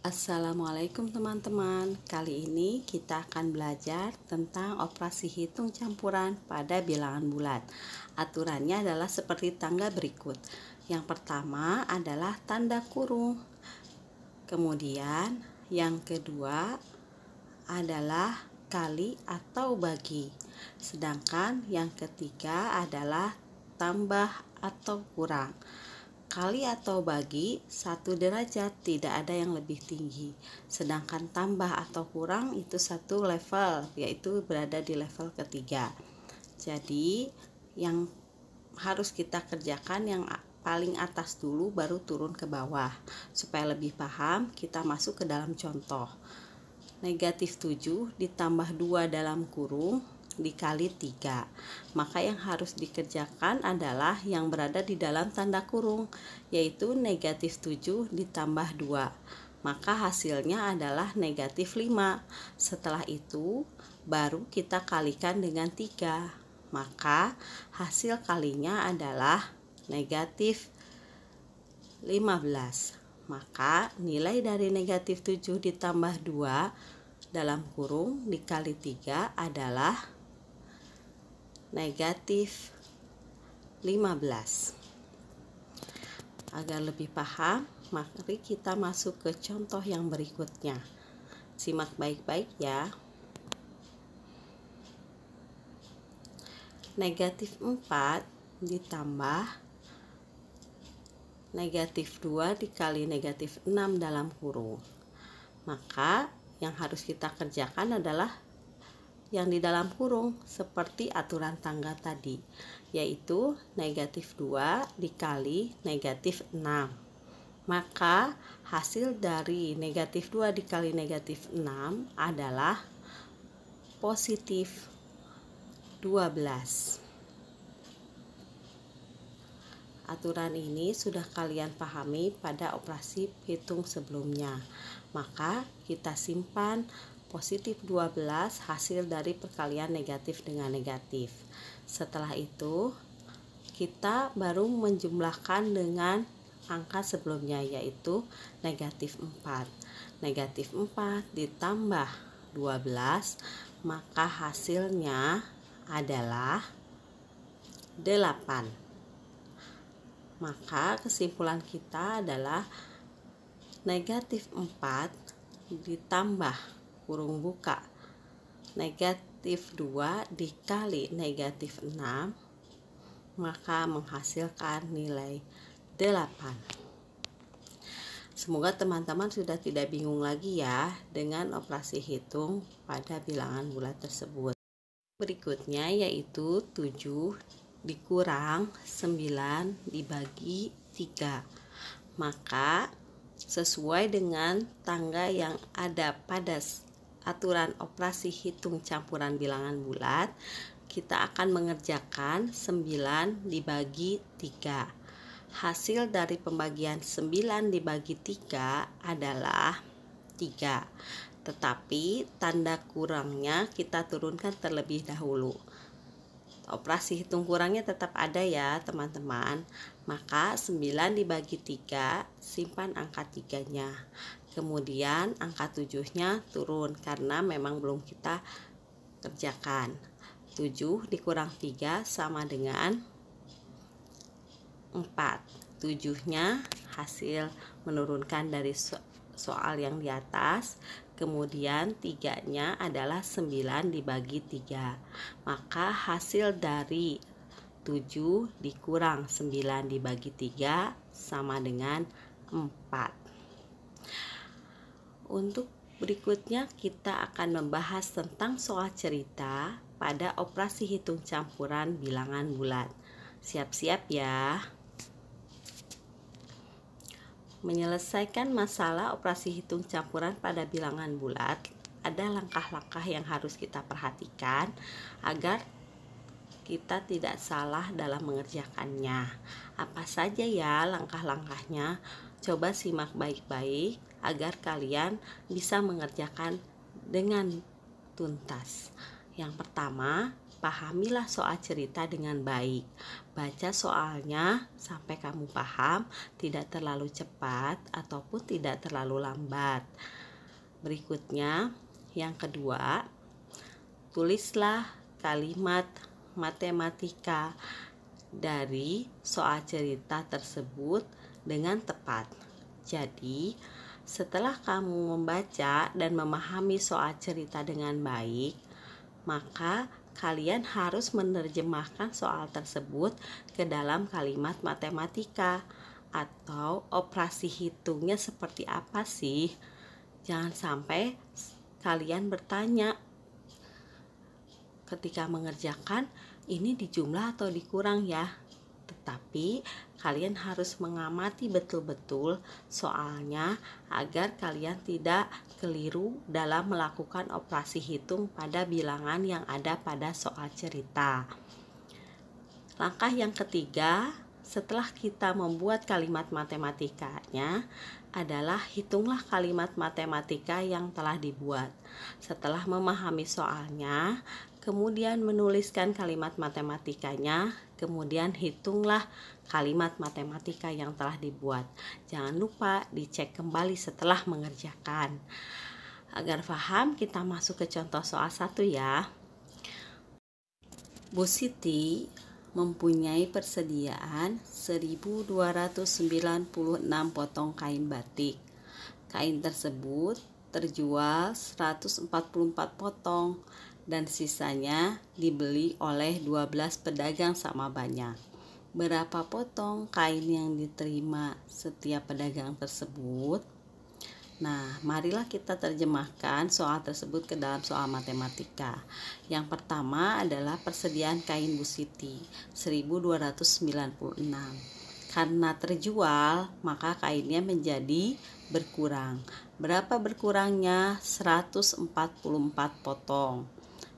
Assalamualaikum teman-teman. Kali ini kita akan belajar tentang operasi hitung campuran pada bilangan bulat. Aturannya adalah seperti tangga berikut. Yang pertama adalah tanda kurung. Kemudian yang kedua adalah kali atau bagi. Sedangkan yang ketiga adalah tambah atau kurang. Kali atau bagi 1 derajat, tidak ada yang lebih tinggi. Sedangkan tambah atau kurang itu 1 level, yaitu berada di level ketiga. Jadi yang harus kita kerjakan yang paling atas dulu, baru turun ke bawah. Supaya lebih paham, kita masuk ke dalam contoh. Negatif 7 ditambah 2 dalam kurung dikali 3. Maka yang harus dikerjakan adalah yang berada di dalam tanda kurung, yaitu negatif 7 ditambah 2. Maka hasilnya adalah negatif 5. Setelah itu baru kita kalikan dengan 3. Maka hasil kalinya adalah negatif 15. Maka nilai dari negatif 7 ditambah 2 dalam kurung dikali 3 adalah negatif 15. Agar lebih paham, mari kita masuk ke contoh yang berikutnya. Simak baik-baik ya. Negatif 4 ditambah negatif 2 dikali negatif 6 dalam kurung. Maka yang harus kita kerjakan adalah yang di dalam kurung seperti aturan tangga tadi, yaitu negatif 2 dikali negatif 6. Maka hasil dari negatif 2 dikali negatif 6 adalah positif 12. Aturan ini sudah kalian pahami pada operasi hitung sebelumnya. Maka kita simpan positif 12 hasil dari perkalian negatif dengan negatif. Setelah itu kita baru menjumlahkan dengan angka sebelumnya, yaitu negatif 4. Negatif 4 ditambah 12, maka hasilnya adalah 8. Maka kesimpulan kita adalah negatif 4 ditambah kurung buka negatif 2 dikali negatif 6, maka menghasilkan nilai 8. Semoga teman-teman sudah tidak bingung lagi ya dengan operasi hitung pada bilangan bulat tersebut. Berikutnya yaitu 7 dikurang 9 dibagi 3. Maka sesuai dengan tangga yang ada pada aturan operasi hitung campuran bilangan bulat, kita akan mengerjakan 9 dibagi 3. Hasil dari pembagian 9 dibagi 3 adalah 3. Tetapi tanda kurangnya kita turunkan terlebih dahulu. Operasi hitung kurangnya tetap ada ya teman-teman. Maka 9 dibagi 3, simpan angka 3-nya. Kemudian angka 7-nya turun karena memang belum kita kerjakan. 7 dikurang 3 sama dengan 4. 7-nya hasil menurunkan dari soal yang di atas. Kemudian 3-nya adalah 9 dibagi 3. Maka hasil dari 7 dikurang 9 dibagi 3 sama dengan 4. Untuk berikutnya kita akan membahas tentang soal cerita pada operasi hitung campuran bilangan bulat. Siap-siap ya. Menyelesaikan masalah operasi hitung campuran pada bilangan bulat, ada langkah-langkah yang harus kita perhatikan agar kita tidak salah dalam mengerjakannya. Apa saja ya langkah-langkahnya? Coba simak baik-baik agar kalian bisa mengerjakan dengan tuntas. Yang pertama, pahamilah soal cerita dengan baik. Baca soalnya sampai kamu paham, tidak terlalu cepat ataupun tidak terlalu lambat. Berikutnya, yang kedua, tulislah kalimat matematika dari soal cerita tersebut dengan tepat. Jadi, setelah kamu membaca dan memahami soal cerita dengan baik, maka kalian harus menerjemahkan soal tersebut ke dalam kalimat matematika atau operasi hitungnya seperti apa sih? Jangan sampai kalian bertanya ketika mengerjakan, ini dijumlah atau dikurang ya? Tetapi kalian harus mengamati betul-betul soalnya agar kalian tidak keliru dalam melakukan operasi hitung pada bilangan yang ada pada soal cerita. Langkah yang ketiga, setelah kita membuat kalimat matematikanya adalah hitunglah kalimat matematika yang telah dibuat. Setelah memahami soalnya, kemudian menuliskan kalimat matematikanya, kemudian hitunglah kalimat matematika yang telah dibuat. Jangan lupa dicek kembali setelah mengerjakan. Agar paham, kita masuk ke contoh soal 1 ya. Bu Siti mempunyai persediaan 1296 potong kain batik. Kain tersebut terjual 144 potong dan sisanya dibeli oleh 12 pedagang sama banyak. Berapa potong kain yang diterima setiap pedagang tersebut? Nah, marilah kita terjemahkan soal tersebut ke dalam soal matematika. Yang pertama adalah persediaan kain Bu Siti, 1296. Karena terjual, maka kainnya menjadi berkurang. Berapa berkurangnya? 144 potong.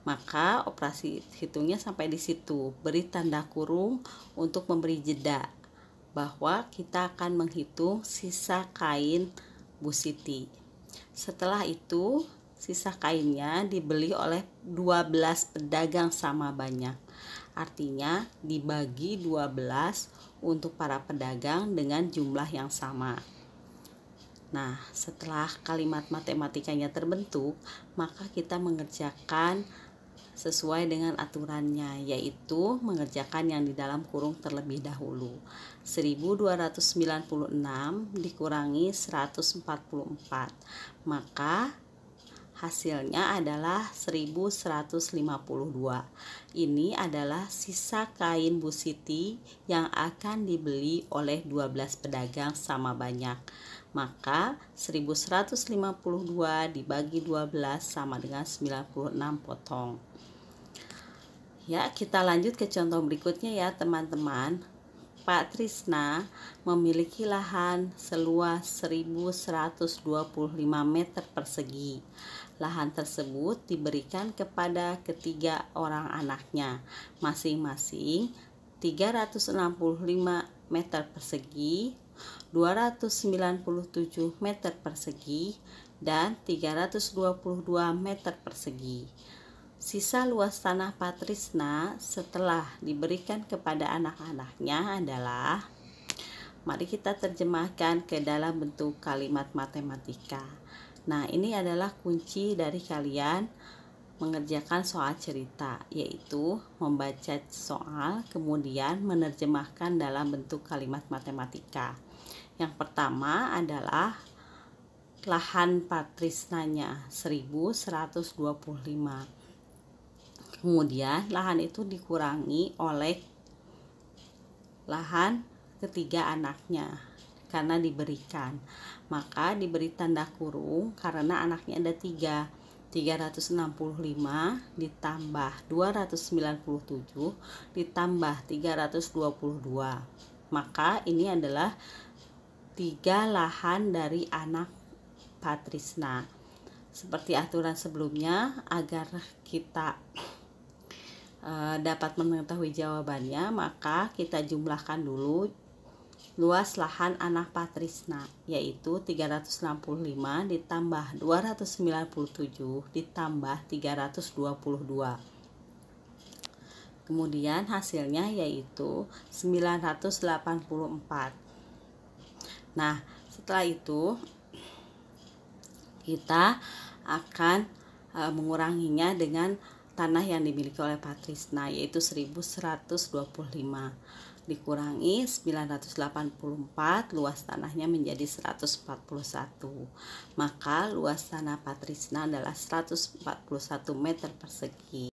Maka operasi hitungnya sampai di situ. Beri tanda kurung untuk memberi jeda bahwa kita akan menghitung sisa kain Bu Siti. Setelah itu, sisa kainnya dibeli oleh 12 pedagang sama banyak. Artinya dibagi 12 untuk para pedagang dengan jumlah yang sama. Nah, setelah kalimat matematikanya terbentuk, maka kita mengerjakan sesuai dengan aturannya, yaitu mengerjakan yang di dalam kurung terlebih dahulu. 1296 dikurangi 144, maka hasilnya adalah 1152. Ini adalah sisa kain Bu Siti yang akan dibeli oleh 12 pedagang sama banyak. Maka 1152 dibagi 12 sama dengan 96 potong. Ya, kita lanjut ke contoh berikutnya ya teman-teman. Pak Trisna memiliki lahan seluas 1125 meter persegi. Lahan tersebut diberikan kepada ketiga orang anaknya, masing-masing 365 meter persegi, 297 meter persegi, dan 322 meter persegi. Sisa luas tanah Pak Trisna setelah diberikan kepada anak-anaknya adalah, mari kita terjemahkan ke dalam bentuk kalimat matematika. Nah, ini adalah kunci dari kalian mengerjakan soal cerita, yaitu membaca soal kemudian menerjemahkan dalam bentuk kalimat matematika. Yang pertama adalah lahan Pak Trisnanya 1125. Kemudian lahan itu dikurangi oleh lahan ketiga anaknya karena diberikan. Maka diberi tanda kurung karena anaknya ada 365 ditambah 297 ditambah 322. Maka ini adalah 3 lahan dari anak Pak Trisna. Seperti aturan sebelumnya, agar kita dapat mengetahui jawabannya, maka kita jumlahkan dulu luas lahan anak Pak Trisna, yaitu 365 ditambah 297 ditambah 322. Kemudian hasilnya yaitu 984. Nah, setelah itu kita akan menguranginya dengan tanah yang dimiliki oleh Patrisna, yaitu 1125 dikurangi 984, luas tanahnya menjadi 141. Maka luas tanah Patrisna adalah 141 meter persegi.